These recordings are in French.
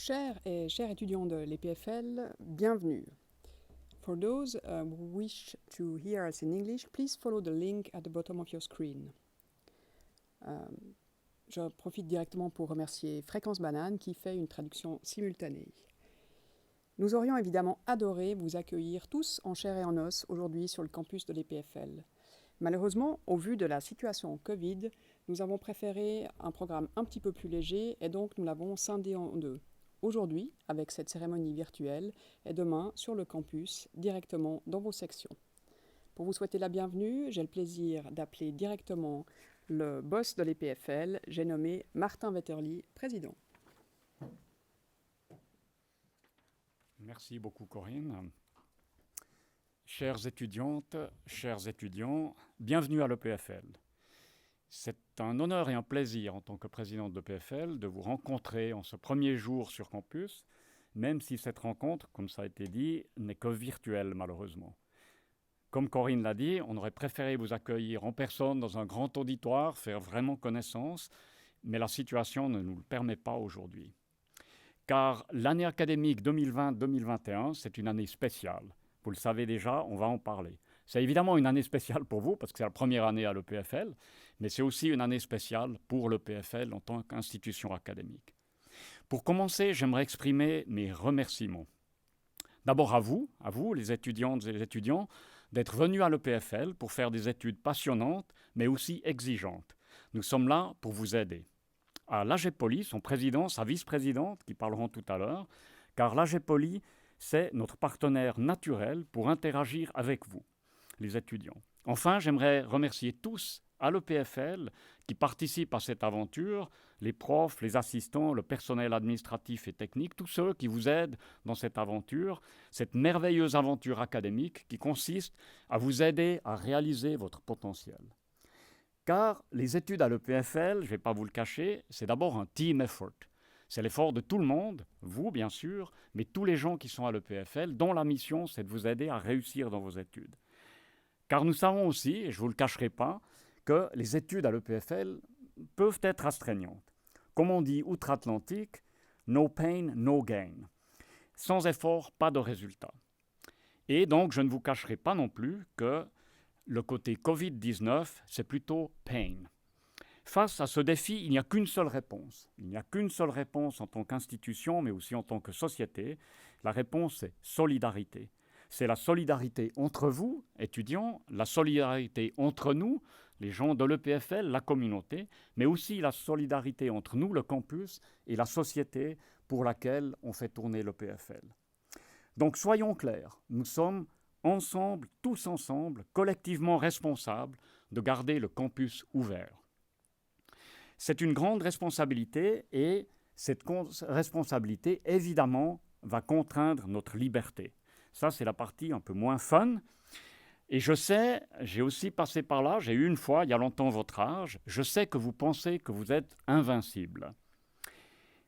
Chers et chers étudiants de l'EPFL, bienvenue. For those who wish to hear us in English, please follow the link at the bottom of your screen. Je profite directement pour remercier Fréquence Banane qui fait une traduction simultanée. Nous aurions évidemment adoré vous accueillir tous en chair et en os aujourd'hui sur le campus de l'EPFL. Malheureusement, au vu de la situation Covid, nous avons préféré un programme un petit peu plus léger et donc nous l'avons scindé en deux. Aujourd'hui, avec cette cérémonie virtuelle, et demain sur le campus, directement dans vos sections. Pour vous souhaiter la bienvenue, j'ai le plaisir d'appeler directement le boss de l'EPFL, j'ai nommé Martin Wetterli, président. Merci beaucoup Corinne. Chères étudiantes, chers étudiants, bienvenue à l'EPFL. C'est un honneur et un plaisir en tant que président de l'EPFL de vous rencontrer en ce premier jour sur campus, même si cette rencontre, comme ça a été dit, n'est que virtuelle malheureusement. Comme Corinne l'a dit, on aurait préféré vous accueillir en personne dans un grand auditoire, faire vraiment connaissance, mais la situation ne nous le permet pas aujourd'hui. Car l'année académique 2020-2021, c'est une année spéciale. Vous le savez déjà, on va en parler. C'est évidemment une année spéciale pour vous, parce que c'est la première année à l'EPFL, mais c'est aussi une année spéciale pour l'EPFL en tant qu'institution académique. Pour commencer, j'aimerais exprimer mes remerciements. D'abord à vous les étudiantes et les étudiants, d'être venus à l'EPFL pour faire des études passionnantes, mais aussi exigeantes. Nous sommes là pour vous aider. À l'AGEPOLI, son président, sa vice-présidente, qui parleront tout à l'heure, car l'AGEPOLI, c'est notre partenaire naturel pour interagir avec vous, les étudiants. Enfin, j'aimerais remercier tous à l'EPFL qui participent à cette aventure, les profs, les assistants, le personnel administratif et technique, tous ceux qui vous aident dans cette aventure, cette merveilleuse aventure académique qui consiste à vous aider à réaliser votre potentiel. Car les études à l'EPFL, je ne vais pas vous le cacher, c'est d'abord un team effort. C'est l'effort de tout le monde, vous bien sûr, mais tous les gens qui sont à l'EPFL, dont la mission c'est de vous aider à réussir dans vos études. Car nous savons aussi, et je ne vous le cacherai pas, que les études à l'EPFL peuvent être astreignantes. Comme on dit outre-Atlantique, no pain, no gain. Sans effort, pas de résultat. Et donc, je ne vous cacherai pas non plus que le côté Covid-19, c'est plutôt pain. Face à ce défi, il n'y a qu'une seule réponse. Il n'y a qu'une seule réponse en tant qu'institution, mais aussi en tant que société. La réponse, c'est solidarité. C'est la solidarité entre vous, étudiants, la solidarité entre nous, les gens de l'EPFL, la communauté, mais aussi la solidarité entre nous, le campus, et la société pour laquelle on fait tourner l'EPFL. Donc soyons clairs, nous sommes ensemble, tous ensemble, collectivement responsables de garder le campus ouvert. C'est une grande responsabilité et cette responsabilité, évidemment, va contraindre notre liberté. Ça, c'est la partie un peu moins fun. Et je sais, j'ai aussi passé par là, j'ai eu une fois, il y a longtemps votre âge, je sais que vous pensez que vous êtes invincible.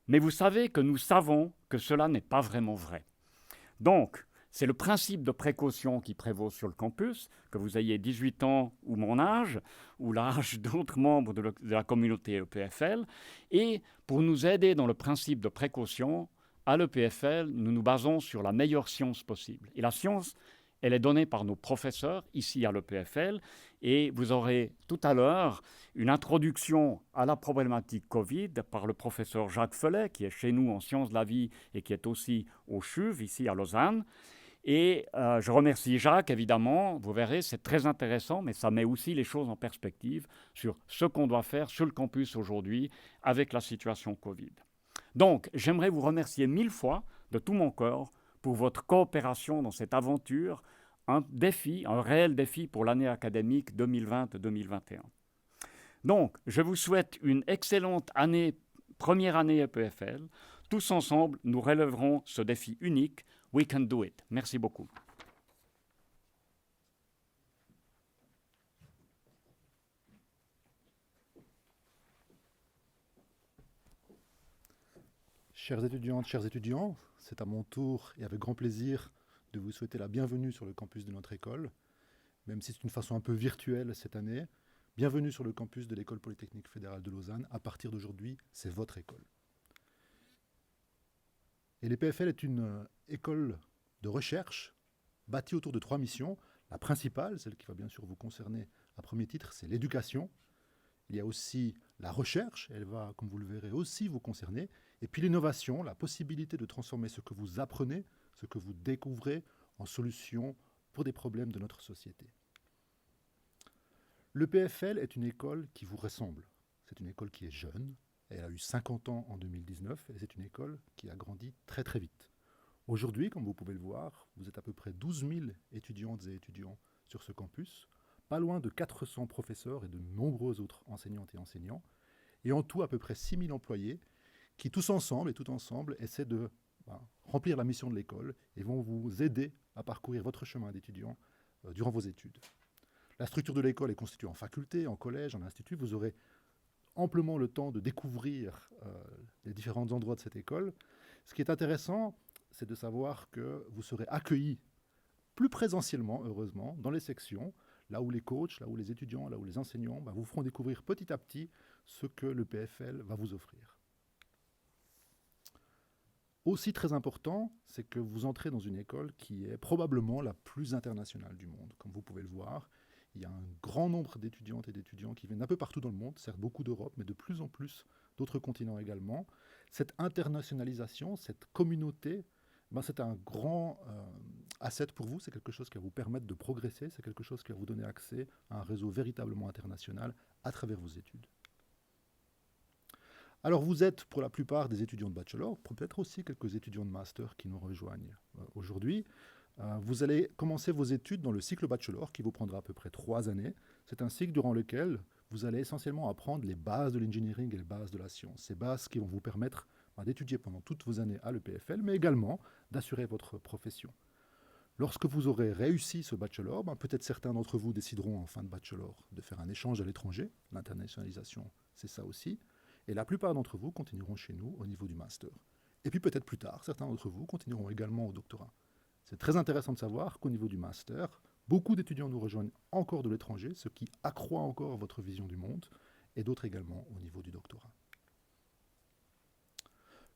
Mais vous savez que nous savons que cela n'est pas vraiment vrai. Donc, c'est le principe de précaution qui prévaut sur le campus, que vous ayez 18 ans ou mon âge, ou l'âge d'autres membres de la communauté EPFL. Et pour nous aider dans le principe de précaution, à l'EPFL, nous nous basons sur la meilleure science possible. Et la science, elle est donnée par nos professeurs ici à l'EPFL. Et vous aurez tout à l'heure une introduction à la problématique Covid par le professeur Jacques Fellet, qui est chez nous en sciences de la vie et qui est aussi au CHUV, ici à Lausanne. Et je remercie Jacques, évidemment. Vous verrez, c'est très intéressant, mais ça met aussi les choses en perspective sur ce qu'on doit faire sur le campus aujourd'hui avec la situation Covid. Donc, j'aimerais vous remercier 1000 fois de tout mon cœur pour votre coopération dans cette aventure, un défi, un réel défi pour l'année académique 2020-2021. Donc, je vous souhaite une excellente année, première année EPFL. Tous ensemble, nous relèverons ce défi unique. We can do it. Merci beaucoup. Chères étudiantes, chers étudiants, c'est à mon tour et avec grand plaisir de vous souhaiter la bienvenue sur le campus de notre école, même si c'est une façon un peu virtuelle cette année. Bienvenue sur le campus de l'École polytechnique fédérale de Lausanne. À partir d'aujourd'hui, c'est votre école. Et l'EPFL est une école de recherche bâtie autour de 3 missions. La principale, celle qui va bien sûr vous concerner à premier titre, c'est l'éducation. Il y a aussi la recherche, elle va, comme vous le verrez, aussi vous concerner. Et puis l'innovation, la possibilité de transformer ce que vous apprenez, ce que vous découvrez en solutions pour des problèmes de notre société. L'EPFL est une école qui vous ressemble. C'est une école qui est jeune. Elle a eu 50 ans en 2019 et c'est une école qui a grandi très très vite. Aujourd'hui, comme vous pouvez le voir, vous êtes à peu près 12 000 étudiantes et étudiants sur ce campus, pas loin de 400 professeurs et de nombreux autres enseignantes et enseignants, et en tout à peu près 6 000 employés qui tous ensemble et tout ensemble essaient de remplir la mission de l'école et vont vous aider à parcourir votre chemin d'étudiant durant vos études. La structure de l'école est constituée en faculté, en collège, en institut. Vous aurez amplement le temps de découvrir les différents endroits de cette école. Ce qui est intéressant, c'est de savoir que vous serez accueillis plus présentiellement, heureusement, dans les sections, là où les coachs, là où les étudiants, là où les enseignants vous feront découvrir petit à petit ce que le PFL va vous offrir. Aussi très important, c'est que vous entrez dans une école qui est probablement la plus internationale du monde. Comme vous pouvez le voir, il y a un grand nombre d'étudiantes et d'étudiants qui viennent un peu partout dans le monde, certes beaucoup d'Europe, mais de plus en plus d'autres continents également. Cette internationalisation, cette communauté, c'est un grand asset pour vous, c'est quelque chose qui va vous permettre de progresser, c'est quelque chose qui va vous donner accès à un réseau véritablement international à travers vos études. Alors vous êtes pour la plupart des étudiants de bachelor, peut-être aussi quelques étudiants de master qui nous rejoignent aujourd'hui. Vous allez commencer vos études dans le cycle bachelor qui vous prendra à peu près 3 années. C'est un cycle durant lequel vous allez essentiellement apprendre les bases de l'engineering et les bases de la science. Ces bases qui vont vous permettre d'étudier pendant toutes vos années à l'EPFL, mais également d'assurer votre profession. Lorsque vous aurez réussi ce bachelor, peut-être certains d'entre vous décideront en fin de bachelor de faire un échange à l'étranger. L'internationalisation, c'est ça aussi. Et la plupart d'entre vous continueront chez nous au niveau du master. Et puis peut-être plus tard, certains d'entre vous continueront également au doctorat. C'est très intéressant de savoir qu'au niveau du master, beaucoup d'étudiants nous rejoignent encore de l'étranger, ce qui accroît encore votre vision du monde, et d'autres également au niveau du doctorat.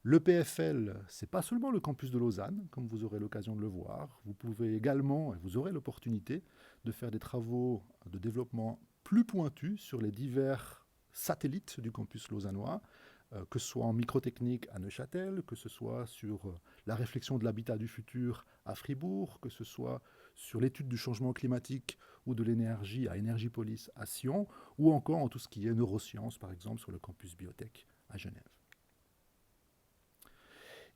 L'EPFL, ce n'est pas seulement le campus de Lausanne, comme vous aurez l'occasion de le voir. Vous pouvez également, et vous aurez l'opportunité, de faire des travaux de développement plus pointus sur les divers satellites du campus lausannois, que ce soit en microtechnique à Neuchâtel, que ce soit sur la réflexion de l'habitat du futur à Fribourg, que ce soit sur l'étude du changement climatique ou de l'énergie à Energipolis à Sion, ou encore en tout ce qui est neurosciences, par exemple sur le campus biotech à Genève.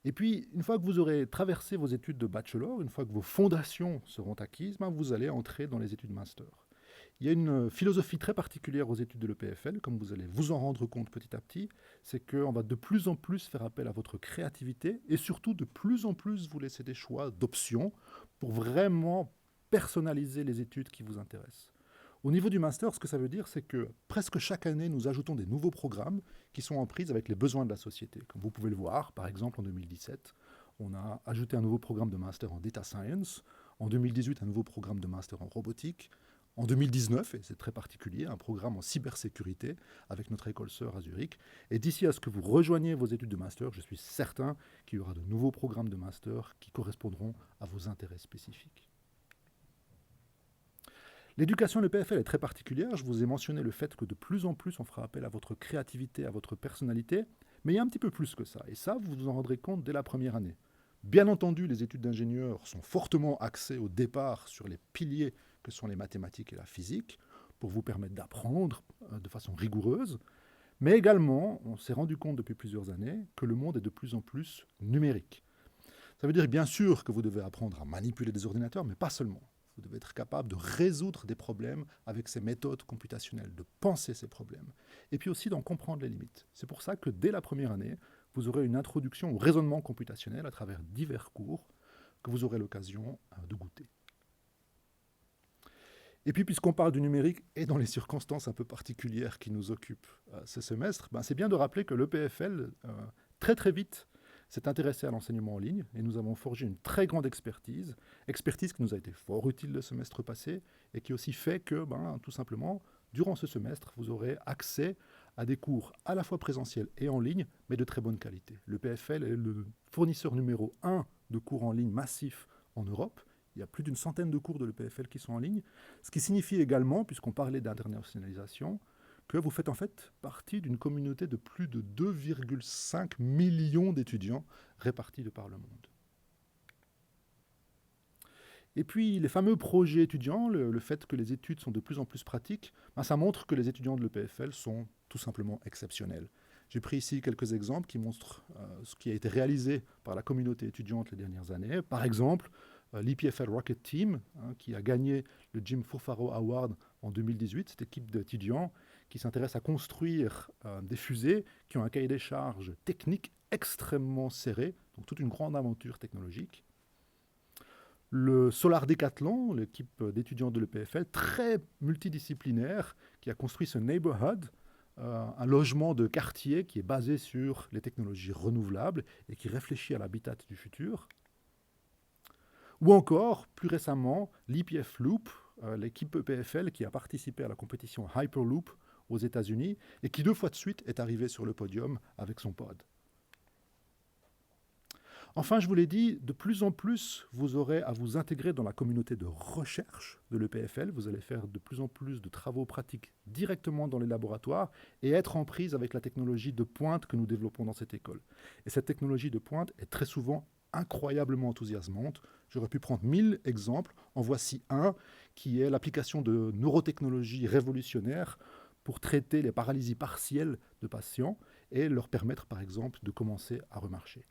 Et puis, une fois que vous aurez traversé vos études de bachelor, une fois que vos fondations seront acquises, vous allez entrer dans les études master. Il y a une philosophie très particulière aux études de l'EPFL, comme vous allez vous en rendre compte petit à petit, c'est qu'on va de plus en plus faire appel à votre créativité et surtout de plus en plus vous laisser des choix d'options pour vraiment personnaliser les études qui vous intéressent. Au niveau du master, ce que ça veut dire, c'est que presque chaque année, nous ajoutons des nouveaux programmes qui sont en prise avec les besoins de la société. Comme vous pouvez le voir, par exemple, en 2017, on a ajouté un nouveau programme de master en Data Science. En 2018, un nouveau programme de master en robotique. En 2019, et c'est très particulier, un programme en cybersécurité avec notre école sœur à Zurich. Et d'ici à ce que vous rejoigniez vos études de master, je suis certain qu'il y aura de nouveaux programmes de master qui correspondront à vos intérêts spécifiques. L'éducation de l'EPFL est très particulière. Je vous ai mentionné le fait que de plus en plus, on fera appel à votre créativité, à votre personnalité. Mais il y a un petit peu plus que ça. Et ça, vous vous en rendrez compte dès la première année. Bien entendu, les études d'ingénieur sont fortement axées au départ sur les piliers que sont les mathématiques et la physique, pour vous permettre d'apprendre de façon rigoureuse. Mais également, on s'est rendu compte depuis plusieurs années que le monde est de plus en plus numérique. Ça veut dire bien sûr que vous devez apprendre à manipuler des ordinateurs, mais pas seulement. Vous devez être capable de résoudre des problèmes avec ces méthodes computationnelles, de penser ces problèmes, et puis aussi d'en comprendre les limites. C'est pour ça que dès la première année, vous aurez une introduction au raisonnement computationnel à travers divers cours que vous aurez l'occasion de goûter. Et puis, puisqu'on parle du numérique et dans les circonstances un peu particulières qui nous occupent ce semestre, c'est bien de rappeler que l'EPFL, très très vite, s'est intéressé à l'enseignement en ligne et nous avons forgé une très grande expertise qui nous a été fort utile le semestre passé et qui aussi fait que, tout simplement, durant ce semestre, vous aurez accès à des cours à la fois présentiels et en ligne, mais de très bonne qualité. Le PFL est le fournisseur numéro 1 de cours en ligne massifs en Europe. Il y a plus d'une centaine de cours de l'EPFL qui sont en ligne, ce qui signifie également, puisqu'on parlait d'internationalisation, que vous faites en fait partie d'une communauté de plus de 2,5 millions d'étudiants répartis de par le monde. Et puis les fameux projets étudiants, le fait que les études sont de plus en plus pratiques, ça montre que les étudiants de l'EPFL sont tout simplement exceptionnels. J'ai pris ici quelques exemples qui montrent ce qui a été réalisé par la communauté étudiante les dernières années. Par exemple, l'EPFL Rocket Team, qui a gagné le Jim Furfaro Award en 2018, cette équipe d'étudiants qui s'intéresse à construire des fusées qui ont un cahier des charges technique extrêmement serré, donc toute une grande aventure technologique. Le Solar Decathlon, l'équipe d'étudiants de l'EPFL, très multidisciplinaire, qui a construit ce Neighborhood, un logement de quartier qui est basé sur les technologies renouvelables et qui réfléchit à l'habitat du futur. Ou encore, plus récemment, l'EPF Loop, l'équipe EPFL qui a participé à la compétition Hyperloop aux États-Unis et qui 2 fois de suite est arrivée sur le podium avec son pod. Enfin, je vous l'ai dit, de plus en plus, vous aurez à vous intégrer dans la communauté de recherche de l'EPFL. Vous allez faire de plus en plus de travaux pratiques directement dans les laboratoires et être en prise avec la technologie de pointe que nous développons dans cette école. Et cette technologie de pointe est très souvent incroyablement enthousiasmante. J'aurais pu prendre 1000 exemples. En voici un qui est l'application de neurotechnologies révolutionnaires pour traiter les paralysies partielles de patients et leur permettre, par exemple, de commencer à remarcher.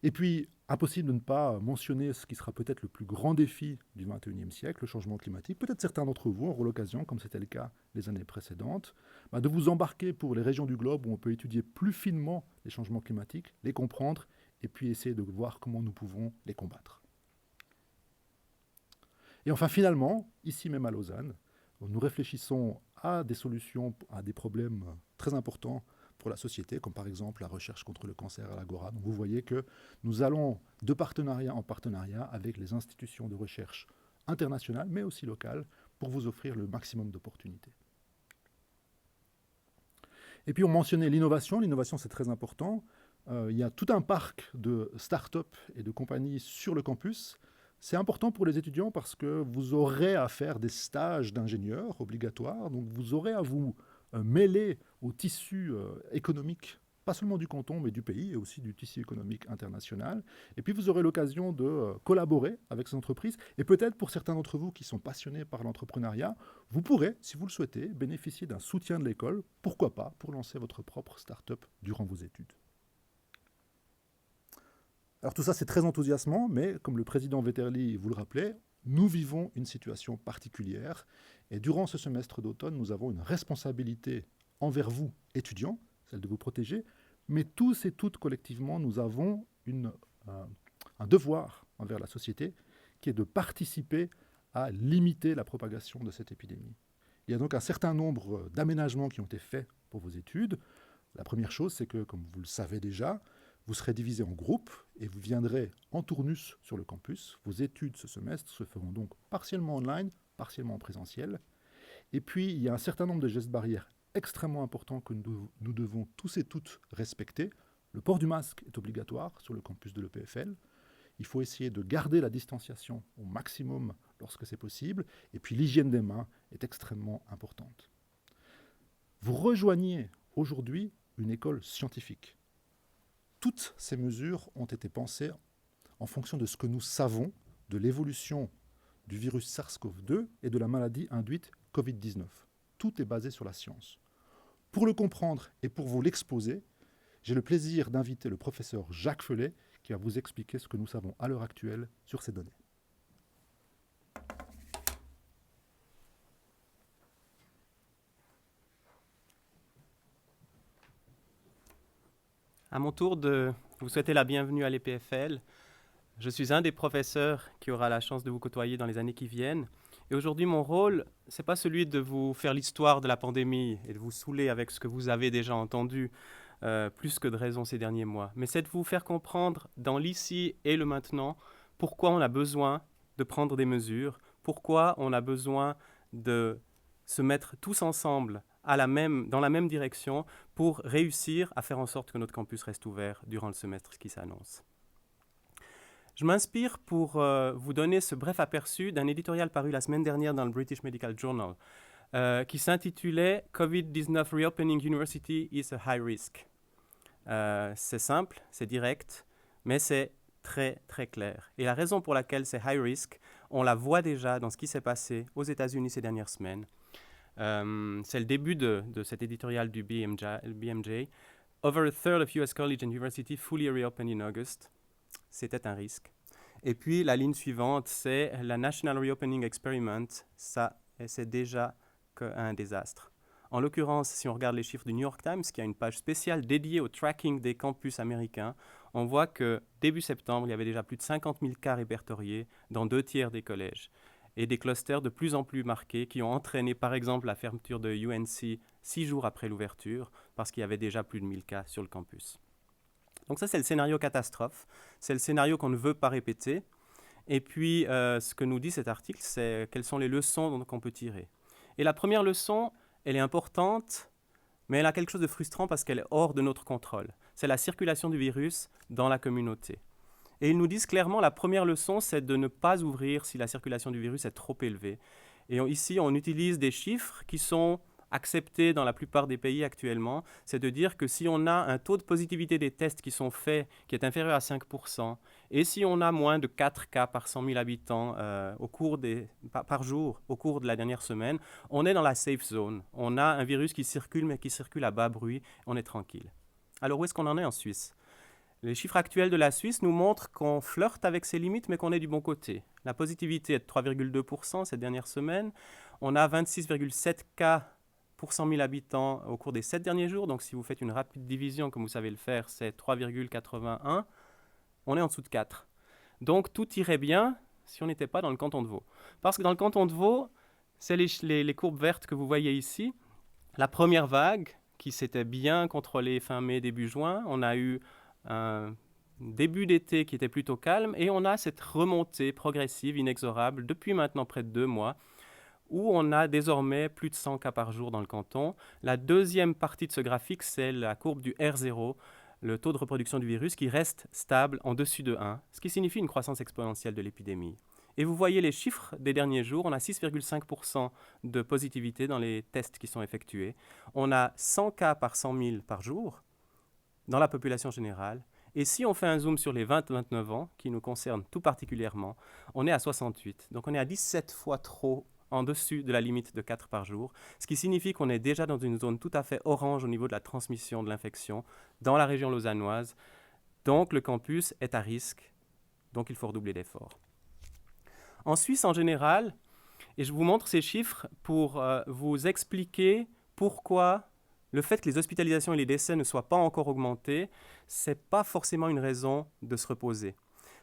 Et puis, impossible de ne pas mentionner ce qui sera peut-être le plus grand défi du XXIe siècle, le changement climatique. Peut-être certains d'entre vous auront l'occasion, comme c'était le cas les années précédentes, de vous embarquer pour les régions du globe où on peut étudier plus finement les changements climatiques, les comprendre, et puis essayer de voir comment nous pouvons les combattre. Et enfin, finalement, ici même à Lausanne, nous réfléchissons à des solutions à des problèmes très importants pour la société, comme par exemple la recherche contre le cancer à l'Agora. Donc vous voyez que nous allons de partenariat en partenariat avec les institutions de recherche internationales, mais aussi locales, pour vous offrir le maximum d'opportunités. Et puis on mentionnait l'innovation. L'innovation, c'est très important. Il y a tout un parc de start-up et de compagnies sur le campus. C'est important pour les étudiants parce que vous aurez à faire des stages d'ingénieurs obligatoires. Donc vous aurez à vous mêler au tissu économique, pas seulement du canton, mais du pays et aussi du tissu économique international. Et puis vous aurez l'occasion de collaborer avec ces entreprises. Et peut-être pour certains d'entre vous qui sont passionnés par l'entrepreneuriat, vous pourrez, si vous le souhaitez, bénéficier d'un soutien de l'école, pourquoi pas, pour lancer votre propre start-up durant vos études. Alors tout ça, c'est très enthousiasmant, mais comme le président Vetterli vous le rappelait, nous vivons une situation particulière. Et durant ce semestre d'automne, nous avons une responsabilité envers vous, étudiants, celle de vous protéger, mais tous et toutes collectivement, nous avons un devoir envers la société qui est de participer à limiter la propagation de cette épidémie. Il y a donc un certain nombre d'aménagements qui ont été faits pour vos études. La première chose, c'est que, comme vous le savez déjà, vous serez divisés en groupes et vous viendrez en tournus sur le campus. Vos études ce semestre se feront donc partiellement online, partiellement en présentiel. Et puis, il y a un certain nombre de gestes barrières extrêmement importants que nous devons tous et toutes respecter. Le port du masque est obligatoire sur le campus de l'EPFL. Il faut essayer de garder la distanciation au maximum lorsque c'est possible. Et puis, l'hygiène des mains est extrêmement importante. Vous rejoignez aujourd'hui une école scientifique. Toutes ces mesures ont été pensées en fonction de ce que nous savons de l'évolution du virus SARS-CoV-2 et de la maladie induite Covid-19. Tout est basé sur la science. Pour le comprendre et pour vous l'exposer, j'ai le plaisir d'inviter le professeur Jacques Felet qui va vous expliquer ce que nous savons à l'heure actuelle sur ces données. À mon tour de vous souhaiter la bienvenue à l'EPFL. Je suis un des professeurs qui aura la chance de vous côtoyer dans les années qui viennent. Et aujourd'hui, mon rôle, ce n'est pas celui de vous faire l'histoire de la pandémie et de vous saouler avec ce que vous avez déjà entendu, plus que de raison ces derniers mois. Mais c'est de vous faire comprendre dans l'ici et le maintenant pourquoi on a besoin de prendre des mesures, pourquoi on a besoin de se mettre tous ensemble dans la même direction pour réussir à faire en sorte que notre campus reste ouvert durant le semestre qui s'annonce. Je m'inspire pour vous donner ce bref aperçu d'un éditorial paru la semaine dernière dans le British Medical Journal qui s'intitulait « COVID-19 Reopening University is a High Risk ». C'est simple, c'est direct, mais c'est très, très clair. Et la raison pour laquelle c'est high risk, on la voit déjà dans ce qui s'est passé aux États-Unis ces dernières semaines. C'est le début de cet éditorial du BMJ. Over a third of US colleges and universities fully reopened in August. C'était un risque. Et puis la ligne suivante, c'est la National Reopening Experiment. Ça, c'est déjà un désastre. En l'occurrence, si on regarde les chiffres du New York Times, qui a une page spéciale dédiée au tracking des campus américains, on voit que début septembre, il y avait déjà plus de 50 000 cas répertoriés dans 2/3 des collèges et des clusters de plus en plus marqués qui ont entraîné par exemple la fermeture de UNC 6 jours après l'ouverture parce qu'il y avait déjà plus de 1000 cas sur le campus. Donc ça, c'est le scénario catastrophe. C'est le scénario qu'on ne veut pas répéter. Et puis, ce que nous dit cet article, c'est quelles sont les leçons qu'on peut tirer. Et la première leçon, elle est importante, mais elle a quelque chose de frustrant parce qu'elle est hors de notre contrôle. C'est la circulation du virus dans la communauté. Et ils nous disent clairement, la première leçon, c'est de ne pas ouvrir si la circulation du virus est trop élevée. Et ici, on utilise des chiffres qui sont acceptés dans la plupart des pays actuellement. C'est de dire que si on a un taux de positivité des tests qui sont faits qui est inférieur à 5%, et si on a moins de 4 cas par 100 000 habitants par jour au cours de la dernière semaine, on est dans la safe zone. On a un virus qui circule, mais qui circule à bas bruit. On est tranquille. Alors, où est-ce qu'on en est en Suisse ? Les chiffres actuels de la Suisse nous montrent qu'on flirte avec ses limites, mais qu'on est du bon côté. La positivité est de 3,2% cette dernière semaine. On a 26,7 cas pour 100 000 habitants au cours des 7 derniers jours. Donc, si vous faites une rapide division, comme vous savez le faire, c'est 3,81. On est en dessous de 4. Donc, tout irait bien si on n'était pas dans le canton de Vaud. Parce que dans le canton de Vaud, c'est les courbes vertes que vous voyez ici. La première vague, qui s'était bien contrôlée fin mai, début juin, on a eu un début d'été qui était plutôt calme et on a cette remontée progressive, inexorable, depuis maintenant près de 2 mois, où on a désormais plus de 100 cas par jour dans le canton. La deuxième partie de ce graphique, c'est la courbe du R0, le taux de reproduction du virus qui reste stable en dessus de 1, ce qui signifie une croissance exponentielle de l'épidémie. Et vous voyez les chiffres des derniers jours, on a 6,5% de positivité dans les tests qui sont effectués. On a 100 cas par 100 000 par jour dans la population générale. Et si on fait un zoom sur les 20-29 ans, qui nous concernent tout particulièrement, on est à 68. Donc on est à 17 fois trop en dessus de la limite de 4 par jour, ce qui signifie qu'on est déjà dans une zone tout à fait orange au niveau de la transmission de l'infection dans la région lausannoise. Donc le campus est à risque, donc il faut redoubler d'efforts. En Suisse en général, et je vous montre ces chiffres pour vous expliquer pourquoi le fait que les hospitalisations et les décès ne soient pas encore augmentés, ce n'est pas forcément une raison de se reposer.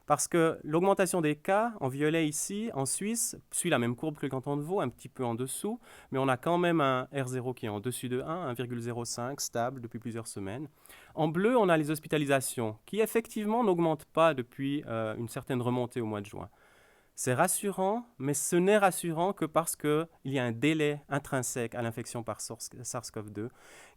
Parce que l'augmentation des cas, en violet ici, en Suisse, suit la même courbe que le canton de Vaud, un petit peu en dessous, mais on a quand même un R0 qui est en dessus de 1, 1,05, stable depuis plusieurs semaines. En bleu, on a les hospitalisations, qui effectivement n'augmentent pas depuis une certaine remontée au mois de juin. C'est rassurant, mais ce n'est rassurant que parce qu'il y a un délai intrinsèque à l'infection par SARS-CoV-2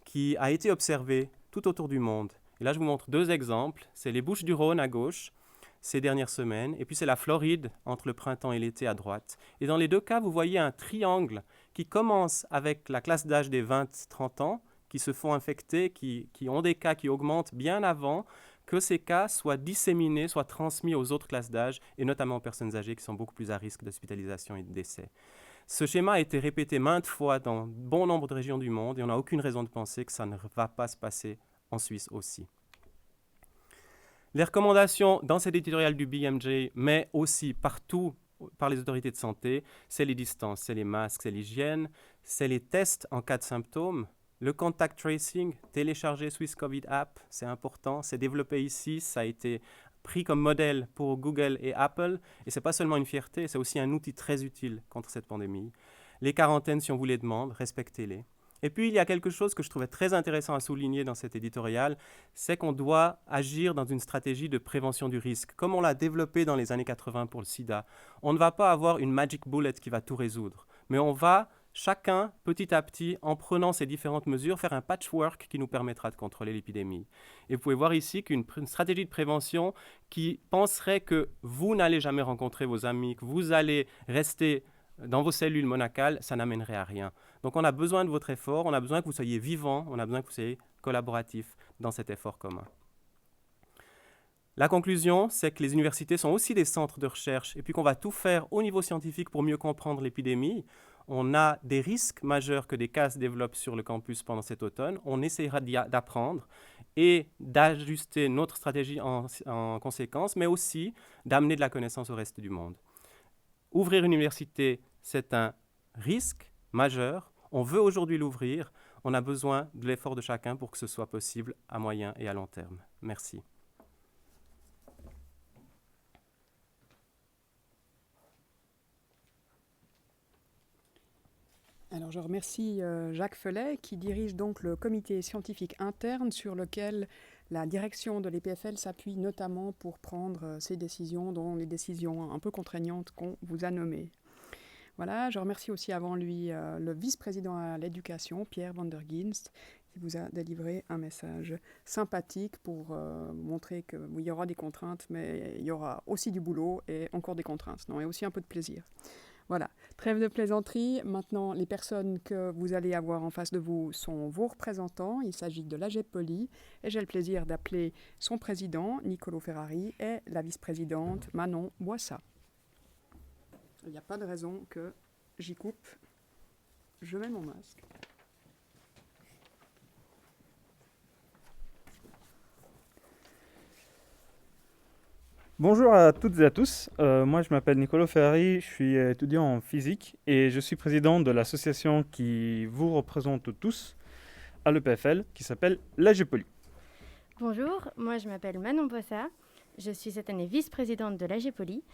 qui a été observé tout autour du monde. Et là, je vous montre 2 exemples. C'est les Bouches-du-Rhône à gauche, ces dernières semaines, et puis c'est la Floride entre le printemps et l'été à droite. Et dans les 2 cas, vous voyez un triangle qui commence avec la classe d'âge des 20-30 ans, qui se font infecter, qui ont des cas qui augmentent bien avant que ces cas soient disséminés, soient transmis aux autres classes d'âge, et notamment aux personnes âgées qui sont beaucoup plus à risque d'hospitalisation et de décès. Ce schéma a été répété maintes fois dans bon nombre de régions du monde, et on n'a aucune raison de penser que ça ne va pas se passer en Suisse aussi. Les recommandations dans cet éditorial du BMJ, mais aussi partout par les autorités de santé, c'est les distances, c'est les masques, c'est l'hygiène, c'est les tests en cas de symptômes. Le contact tracing, télécharger Swiss COVID App, c'est important, c'est développé ici, ça a été pris comme modèle pour Google et Apple, et ce n'est pas seulement une fierté, c'est aussi un outil très utile contre cette pandémie. Les quarantaines, si on vous les demande, respectez-les. Et puis, il y a quelque chose que je trouvais très intéressant à souligner dans cet éditorial, c'est qu'on doit agir dans une stratégie de prévention du risque, comme on l'a développé dans les années 80 pour le sida. On ne va pas avoir une magic bullet qui va tout résoudre, mais on va chacun, petit à petit, en prenant ces différentes mesures, faire un patchwork qui nous permettra de contrôler l'épidémie. Et vous pouvez voir ici qu'une stratégie de prévention qui penserait que vous n'allez jamais rencontrer vos amis, que vous allez rester dans vos cellules monacales, ça n'amènerait à rien. Donc on a besoin de votre effort, on a besoin que vous soyez vivant, on a besoin que vous soyez collaboratif dans cet effort commun. La conclusion, c'est que les universités sont aussi des centres de recherche et puis qu'on va tout faire au niveau scientifique pour mieux comprendre l'épidémie. On a des risques majeurs que des cas se développent sur le campus pendant cet automne. On essaiera d'apprendre et d'ajuster notre stratégie en conséquence, mais aussi d'amener de la connaissance au reste du monde. Ouvrir une université, c'est un risque majeur. On veut aujourd'hui l'ouvrir. On a besoin de l'effort de chacun pour que ce soit possible à moyen et à long terme. Merci. Alors je remercie Jacques Felet qui dirige donc le comité scientifique interne sur lequel la direction de l'EPFL s'appuie notamment pour prendre ces décisions, dont les décisions un peu contraignantes qu'on vous a nommées. Voilà, je remercie aussi avant lui le vice-président à l'éducation, Pierre van der Ginst, qui vous a délivré un message sympathique pour montrer qu'il y aura des contraintes, mais il y aura aussi du boulot et encore des contraintes, et aussi un peu de plaisir. Voilà, trêve de plaisanterie. Maintenant, les personnes que vous allez avoir en face de vous sont vos représentants. Il s'agit de l'AGEPOLI et j'ai le plaisir d'appeler son président, Niccolò Ferrari, et la vice-présidente, Manon Boissa. Il n'y a pas de raison que j'y coupe. Je mets mon masque. Bonjour à toutes et à tous, moi je m'appelle Niccolò Ferrari, je suis étudiant en physique et je suis président de l'association qui vous représente tous à l'EPFL qui s'appelle l'AGEPOLI. Bonjour, moi je m'appelle Manon Boissa, je suis cette année vice-présidente de l'AGEPOLI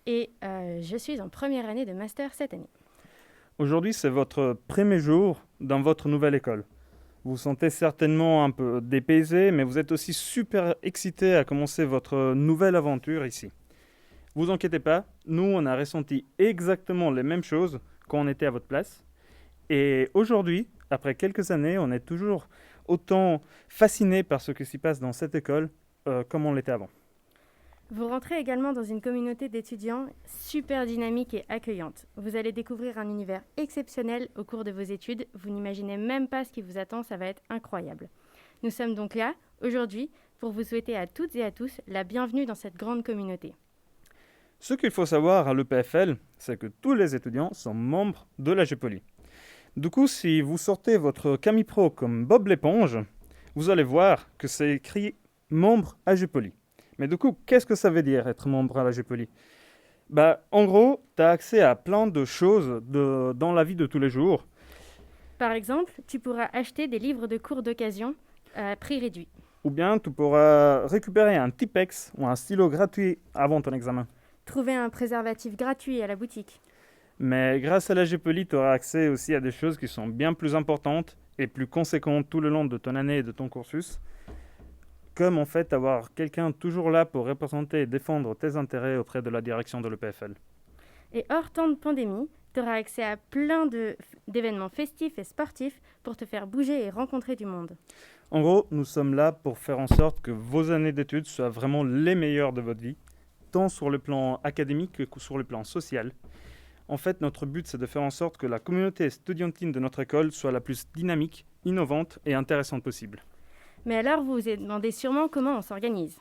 et je suis en première année de master cette année. Aujourd'hui c'est votre premier jour dans votre nouvelle école. Vous vous sentez certainement un peu dépaysé, mais vous êtes aussi super excité à commencer votre nouvelle aventure ici. Vous inquiétez pas, nous on a ressenti exactement les mêmes choses quand on était à votre place. Et aujourd'hui, après quelques années, on est toujours autant fasciné par ce qui s'y passe dans cette école comme on l'était avant. Vous rentrez également dans une communauté d'étudiants super dynamique et accueillante. Vous allez découvrir un univers exceptionnel au cours de vos études. Vous n'imaginez même pas ce qui vous attend, ça va être incroyable. Nous sommes donc là, aujourd'hui, pour vous souhaiter à toutes et à tous la bienvenue dans cette grande communauté. Ce qu'il faut savoir à l'EPFL, c'est que tous les étudiants sont membres de l'AGEPOLI. Du coup, si vous sortez votre Camille Pro comme Bob l'éponge, vous allez voir que c'est écrit « membre AGEPOLI ». Mais du coup, qu'est-ce que ça veut dire être membre à l'AGEPOLI ? En gros, tu as accès à plein de choses dans la vie de tous les jours. Par exemple, tu pourras acheter des livres de cours d'occasion à prix réduit. Ou bien tu pourras récupérer un Tipex ou un stylo gratuit avant ton examen. Trouver un préservatif gratuit à la boutique. Mais grâce à l'AGEPOLI, tu auras accès aussi à des choses qui sont bien plus importantes et plus conséquentes tout le long de ton année et de ton cursus. Comme en fait avoir quelqu'un toujours là pour représenter et défendre tes intérêts auprès de la direction de l'EPFL. Et hors temps de pandémie, tu auras accès à plein d'événements festifs et sportifs pour te faire bouger et rencontrer du monde. En gros, nous sommes là pour faire en sorte que vos années d'études soient vraiment les meilleures de votre vie, tant sur le plan académique que sur le plan social. En fait, notre but, c'est de faire en sorte que la communauté estudiantine de notre école soit la plus dynamique, innovante et intéressante possible. Mais alors, vous vous demandez sûrement comment on s'organise.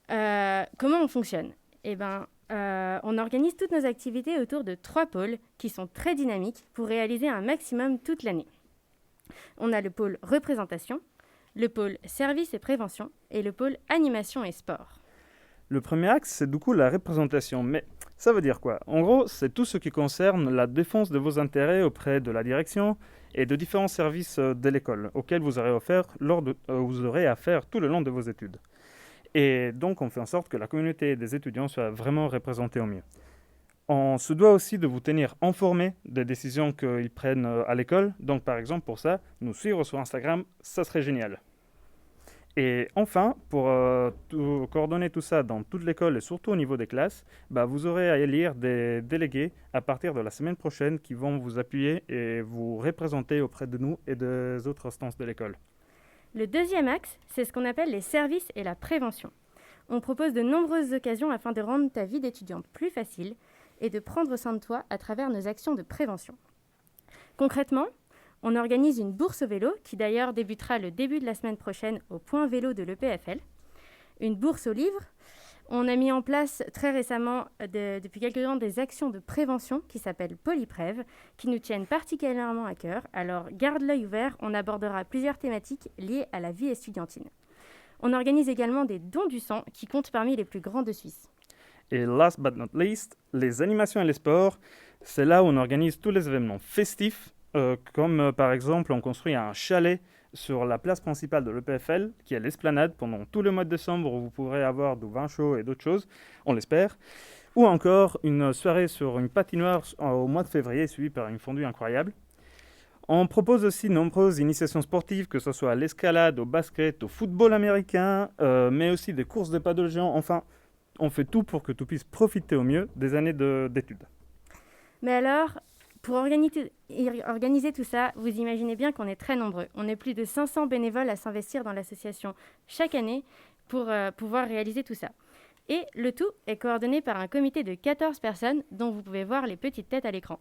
Comment on fonctionne ? On organise toutes nos activités autour de 3 pôles qui sont très dynamiques pour réaliser un maximum toute l'année. On a le pôle représentation, le pôle service et prévention et le pôle animation et sport. Le premier axe, c'est du coup la représentation. Mais ça veut dire quoi ? En gros, c'est tout ce qui concerne la défense de vos intérêts auprès de la direction et de différents services de l'école auxquels vous aurez affaire tout le long de vos études. Et donc, on fait en sorte que la communauté des étudiants soit vraiment représentée au mieux. On se doit aussi de vous tenir informés des décisions qu'ils prennent à l'école. Donc, par exemple, pour ça, nous suivre sur Instagram, ça serait génial. Et enfin, pour coordonner tout ça dans toute l'école et surtout au niveau des classes, vous aurez à élire des délégués à partir de la semaine prochaine qui vont vous appuyer et vous représenter auprès de nous et des autres instances de l'école. Le deuxième axe, c'est ce qu'on appelle les services et la prévention. On propose de nombreuses occasions afin de rendre ta vie d'étudiante plus facile et de prendre soin de toi à travers nos actions de prévention. Concrètement, on organise une bourse au vélo qui d'ailleurs débutera le début de la semaine prochaine au point vélo de l'EPFL. Une bourse aux livres. On a mis en place très récemment, depuis quelques temps, des actions de prévention qui s'appellent Polyprève, qui nous tiennent particulièrement à cœur. Alors garde l'œil ouvert, on abordera plusieurs thématiques liées à la vie estudiantine. On organise également des dons du sang qui comptent parmi les plus grands de Suisse. Et last but not least, les animations et les sports, c'est là où on organise tous les événements festifs, comme par exemple on construit un chalet sur la place principale de l'EPFL, qui est l'esplanade pendant tout le mois de décembre où vous pourrez avoir du vin chaud et d'autres choses, on l'espère. Ou encore une soirée sur une patinoire au mois de février suivie par une fondue incroyable. On propose aussi de nombreuses initiations sportives, que ce soit à l'escalade, au basket, au football américain, mais aussi des courses de pas de géants. Enfin, on fait tout pour que tu puisses profiter au mieux des années d'études. Mais alors, pour organiser tout ça, vous imaginez bien qu'on est très nombreux. On est plus de 500 bénévoles à s'investir dans l'association chaque année pour pouvoir réaliser tout ça. Et le tout est coordonné par un comité de 14 personnes dont vous pouvez voir les petites têtes à l'écran.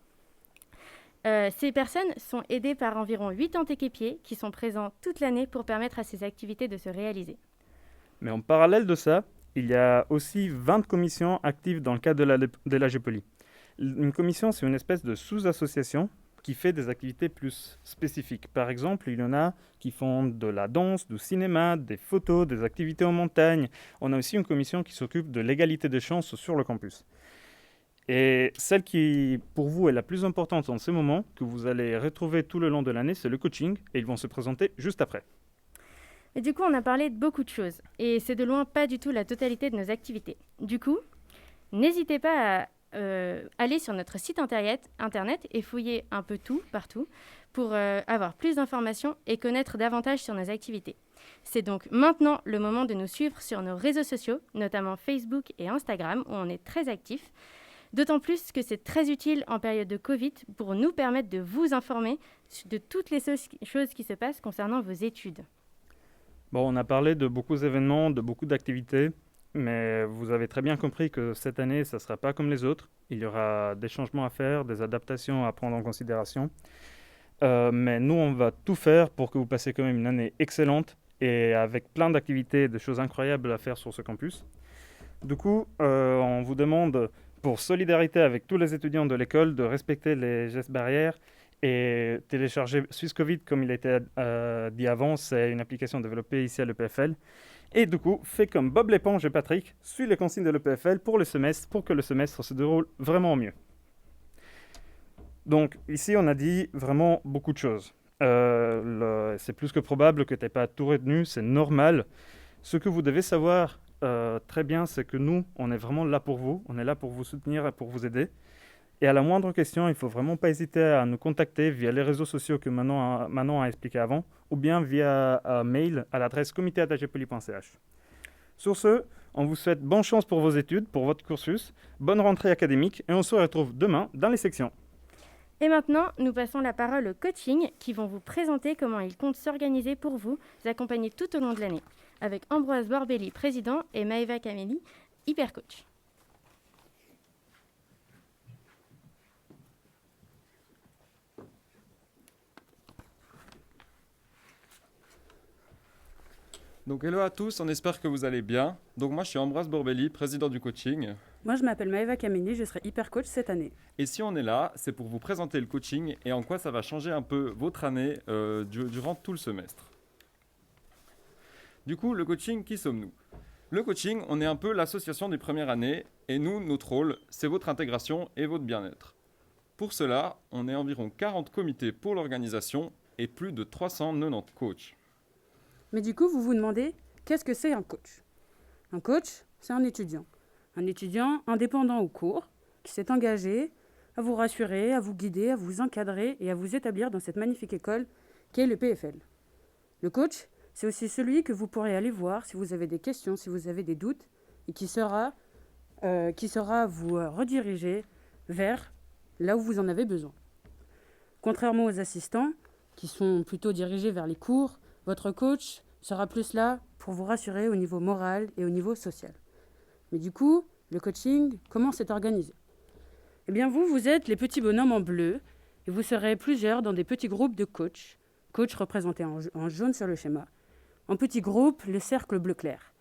Ces personnes sont aidées par environ 80 équipiers qui sont présents toute l'année pour permettre à ces activités de se réaliser. Mais en parallèle de ça, il y a aussi 20 commissions actives dans le cadre de l'AG Poly. Une commission, c'est une espèce de sous-association qui fait des activités plus spécifiques. Par exemple, il y en a qui font de la danse, du cinéma, des photos, des activités en montagne. On a aussi une commission qui s'occupe de l'égalité des chances sur le campus. Et celle qui, pour vous, est la plus importante en ce moment, que vous allez retrouver tout le long de l'année, c'est le coaching, et ils vont se présenter juste après. Et du coup, on a parlé de beaucoup de choses, et c'est de loin pas du tout la totalité de nos activités. Du coup, n'hésitez pas à aller sur notre site internet et fouiller un peu tout, partout, pour avoir plus d'informations et connaître davantage sur nos activités. C'est donc maintenant le moment de nous suivre sur nos réseaux sociaux, notamment Facebook et Instagram, où on est très actifs. D'autant plus que c'est très utile en période de Covid pour nous permettre de vous informer de toutes les choses qui se passent concernant vos études. Bon, on a parlé de beaucoup d'événements, de beaucoup d'activités, mais vous avez très bien compris que cette année, ça ne sera pas comme les autres. Il y aura des changements à faire, des adaptations à prendre en considération. Mais nous, on va tout faire pour que vous passiez quand même une année excellente et avec plein d'activités et de choses incroyables à faire sur ce campus. Du coup, on vous demande, pour solidarité avec tous les étudiants de l'école, de respecter les gestes barrières et télécharger SwissCovid, comme il a été dit avant. C'est une application développée ici à l'EPFL. Et du coup, fais comme Bob l'éponge et Patrick, suis les consignes de l'EPFL pour le semestre, pour que le semestre se déroule vraiment au mieux. Donc ici, on a dit vraiment beaucoup de choses. C'est plus que probable que tu n'aies pas tout retenu, c'est normal. Ce que vous devez savoir très bien, c'est que nous, on est vraiment là pour vous, on est là pour vous soutenir et pour vous aider. Et à la moindre question, il ne faut vraiment pas hésiter à nous contacter via les réseaux sociaux que Manon a expliqué avant, ou bien via mail à l'adresse comité@agpoly.ch. Sur ce, on vous souhaite bonne chance pour vos études, pour votre cursus, bonne rentrée académique, et on se retrouve demain dans les sections. Et maintenant, nous passons la parole au coaching qui vont vous présenter comment ils comptent s'organiser pour vous accompagner tout au long de l'année, avec Ambroise Borbelli, président, et Maëva Caméli, hypercoach. Donc hello à tous, on espère que vous allez bien. Donc moi je suis Ambroise Borbelli, président du coaching. Moi je m'appelle Maëva Caméli, je serai hyper coach cette année. Et si on est là, c'est pour vous présenter le coaching et en quoi ça va changer un peu votre année durant tout le semestre. Du coup, le coaching, qui sommes-nous ? Le coaching, on est un peu l'association des premières années et nous, notre rôle, c'est votre intégration et votre bien-être. Pour cela, on est environ 40 comités pour l'organisation et plus de 390 coachs. Mais du coup, vous vous demandez, qu'est-ce que c'est un coach ? Un coach, c'est un étudiant. Un étudiant indépendant au cours, qui s'est engagé à vous rassurer, à vous guider, à vous encadrer et à vous établir dans cette magnifique école qu'est le PFL. Le coach, c'est aussi celui que vous pourrez aller voir si vous avez des questions, si vous avez des doutes, et qui sera vous rediriger vers là où vous en avez besoin. Contrairement aux assistants, qui sont plutôt dirigés vers les cours, votre coach sera plus là pour vous rassurer au niveau moral et au niveau social. Mais du coup, le coaching, comment c'est organisé ? Eh bien, vous êtes les petits bonhommes en bleu, et vous serez plusieurs dans des petits groupes de coachs représentés en jaune sur le schéma. En petits groupes, le cercle bleu clair.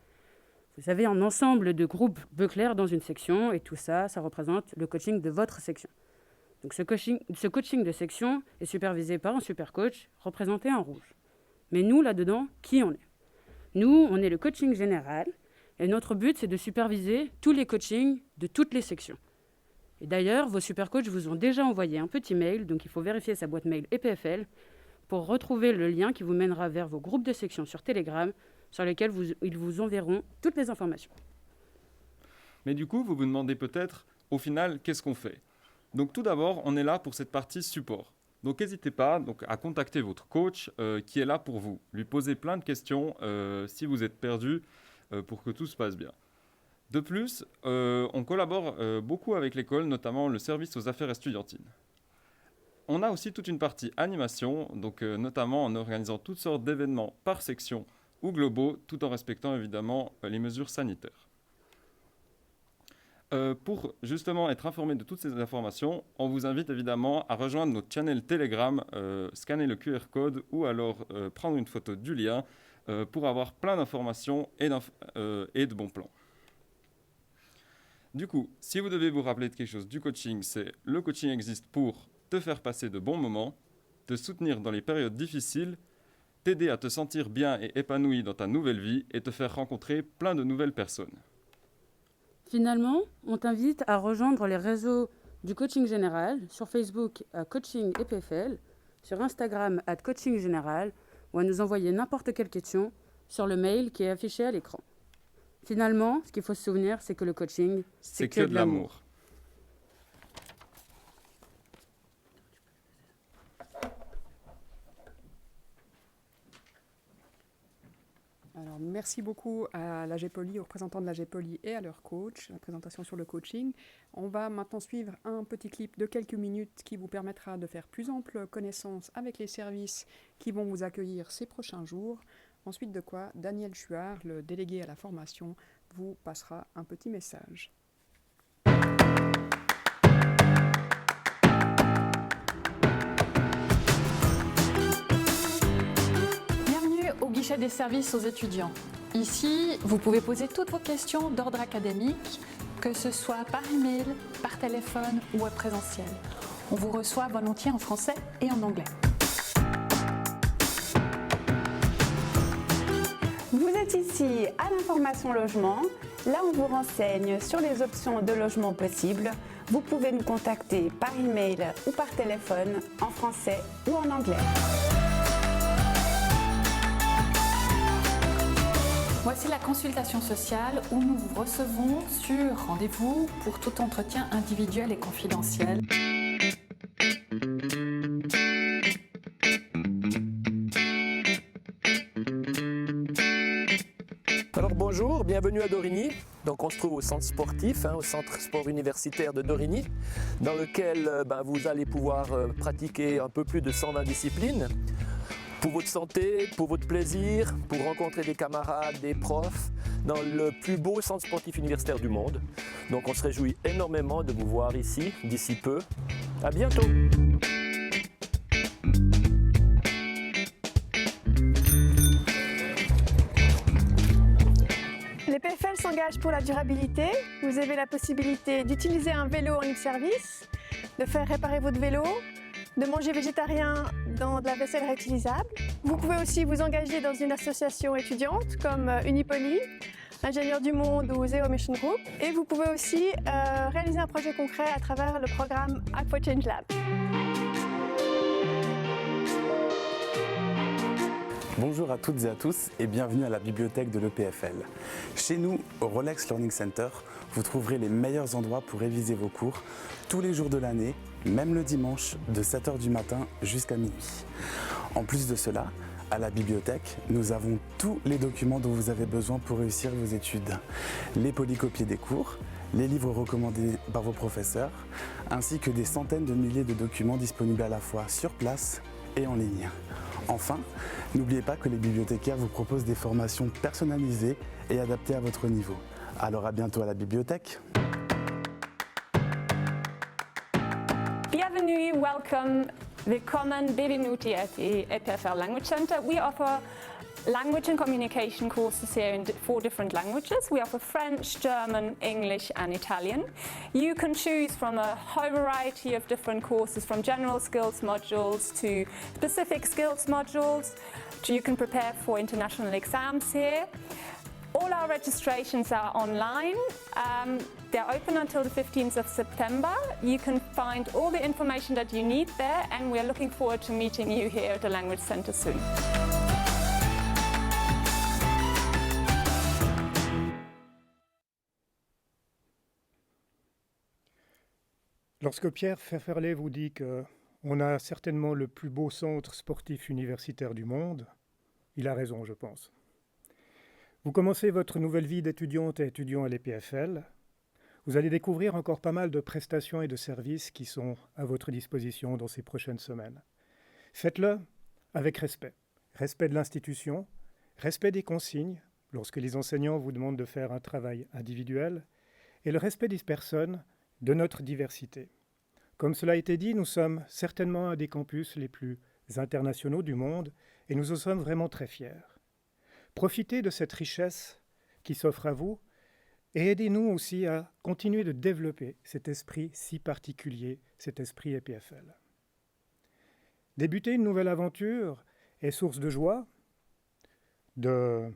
Vous avez un ensemble de groupes bleu clair dans une section, et tout ça, ça représente le coaching de votre section. Donc ce coaching de section est supervisé par un super coach représenté en rouge. Mais nous, là-dedans, qui on est ? Nous, on est le coaching général, et notre but, c'est de superviser tous les coachings de toutes les sections. Et d'ailleurs, vos super coachs vous ont déjà envoyé un petit mail, donc il faut vérifier sa boîte mail EPFL pour retrouver le lien qui vous mènera vers vos groupes de section sur Telegram, sur lesquels ils vous enverront toutes les informations. Mais du coup, vous vous demandez peut-être, au final, qu'est-ce qu'on fait ? Donc tout d'abord, on est là pour cette partie support. Donc n'hésitez pas à contacter votre coach qui est là pour vous. Lui poser plein de questions si vous êtes perdu pour que tout se passe bien. De plus, on collabore beaucoup avec l'école, notamment le service aux affaires estudiantines. On a aussi toute une partie animation, donc notamment en organisant toutes sortes d'événements par section ou globaux, tout en respectant évidemment les mesures sanitaires. Pour justement être informé de toutes ces informations, on vous invite évidemment à rejoindre notre channel Telegram, scanner le QR code ou alors prendre une photo du lien pour avoir plein d'informations et de bons plans. Du coup, si vous devez vous rappeler de quelque chose du coaching, c'est le coaching existe pour te faire passer de bons moments, te soutenir dans les périodes difficiles, t'aider à te sentir bien et épanoui dans ta nouvelle vie et te faire rencontrer plein de nouvelles personnes. Finalement, on t'invite à rejoindre les réseaux du coaching général, sur Facebook à Coaching EPFL, sur Instagram @Coaching Général, ou à nous envoyer n'importe quelle question sur le mail qui est affiché à l'écran. Finalement, ce qu'il faut se souvenir, c'est que le coaching, c'est que de l'amour. Alors, merci beaucoup à l'AG Poly, aux représentants de l'AG Poly et à leur coach, la présentation sur le coaching. On va maintenant suivre un petit clip de quelques minutes qui vous permettra de faire plus ample connaissance avec les services qui vont vous accueillir ces prochains jours. Ensuite de quoi, Daniel Chuard, le délégué à la formation, vous passera un petit message. Au guichet des services aux étudiants. Ici, vous pouvez poser toutes vos questions d'ordre académique, que ce soit par email, par téléphone ou en présentiel. On vous reçoit volontiers en français et en anglais. Vous êtes ici à l'information logement. Là, on vous renseigne sur les options de logement possibles. Vous pouvez nous contacter par email ou par téléphone en français ou en anglais. Voici la consultation sociale où nous vous recevons sur rendez-vous pour tout entretien individuel et confidentiel. Alors bonjour, bienvenue à Dorigny. Donc on se trouve au centre sportif, au centre sport universitaire de Dorigny, dans lequel vous allez pouvoir pratiquer un peu plus de 120 disciplines. Pour votre santé, pour votre plaisir, pour rencontrer des camarades, des profs, dans le plus beau centre sportif universitaire du monde. Donc on se réjouit énormément de vous voir ici, d'ici peu. À bientôt! Les PFL s'engagent pour la durabilité. Vous avez la possibilité d'utiliser un vélo en libre service, de faire réparer votre vélo, de manger végétarien dans de la vaisselle réutilisable. Vous pouvez aussi vous engager dans une association étudiante comme Unipoly, Ingénieurs du Monde ou Zero Mission Group. Et vous pouvez aussi réaliser un projet concret à travers le programme Act for Change Lab. Bonjour à toutes et à tous et bienvenue à la bibliothèque de l'EPFL. Chez nous, au Rolex Learning Center, vous trouverez les meilleurs endroits pour réviser vos cours tous les jours de l'année, même le dimanche, de 7h du matin jusqu'à minuit. En plus de cela, À la bibliothèque, nous avons tous les documents dont vous avez besoin pour réussir vos études. Les polycopiés des cours, les livres recommandés par vos professeurs, ainsi que des centaines de milliers de documents disponibles à la fois sur place et en ligne. Enfin, n'oubliez pas que les bibliothécaires vous proposent des formations personnalisées et adaptées à votre niveau. Alors à bientôt à la bibliothèque. Bienvenue, welcome, willkommen, bienvenuti at the EPFL Language Center. We offer language and communication courses here in 4 different languages. We offer French, German, English and Italian. You can choose from a whole variety of different courses, from general skills modules to specific skills modules. You can prepare for international exams here. All our registrations are online. They're open until the 15th of September. You can find all the information that you need there, and we're looking forward to meeting you here at the Language Center soon. Lorsque Pierre Pfefferley vous dit qu'on a certainement le plus beau centre sportif universitaire du monde, il a raison, je pense. Vous commencez votre nouvelle vie d'étudiante et étudiant à l'EPFL. Vous allez découvrir encore pas mal de prestations et de services qui sont à votre disposition dans ces prochaines semaines. Faites-le avec respect. Respect de l'institution, respect des consignes lorsque les enseignants vous demandent de faire un travail individuel et le respect des personnes, de notre diversité. Comme cela a été dit, nous sommes certainement un des campus les plus internationaux du monde et nous en sommes vraiment très fiers. Profitez de cette richesse qui s'offre à vous et aidez-nous aussi à continuer de développer cet esprit si particulier, cet esprit EPFL. Débuter une nouvelle aventure est source de joie, de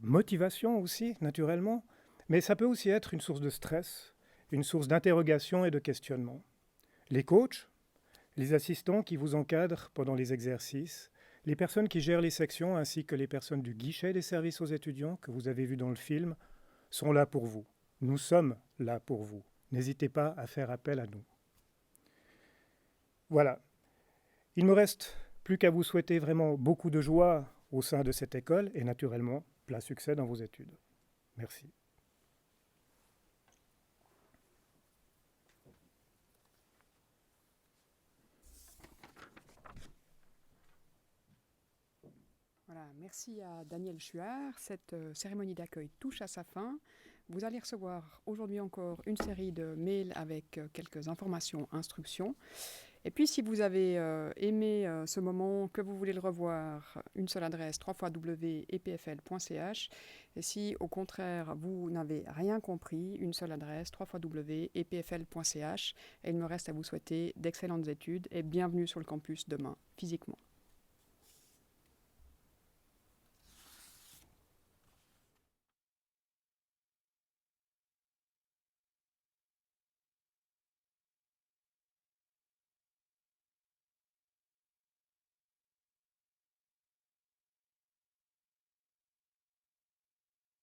motivation aussi, naturellement, mais ça peut aussi être une source de stress, une source d'interrogation et de questionnement. Les coachs, les assistants qui vous encadrent pendant les exercices, les personnes qui gèrent les sections ainsi que les personnes du guichet des services aux étudiants que vous avez vu dans le film sont là pour vous. Nous sommes là pour vous. N'hésitez pas à faire appel à nous. Voilà. Il me reste plus qu'à vous souhaiter vraiment beaucoup de joie au sein de cette école et naturellement plein succès dans vos études. Merci. Voilà, merci à Daniel Chuard. Cette cérémonie d'accueil touche à sa fin. Vous allez recevoir aujourd'hui encore une série de mails avec quelques informations, instructions. Et puis, si vous avez aimé ce moment, que vous voulez le revoir, une seule adresse, www.epfl.ch. Et si, au contraire, vous n'avez rien compris, une seule adresse, www.epfl.ch. Et il me reste à vous souhaiter d'excellentes études et bienvenue sur le campus demain, physiquement.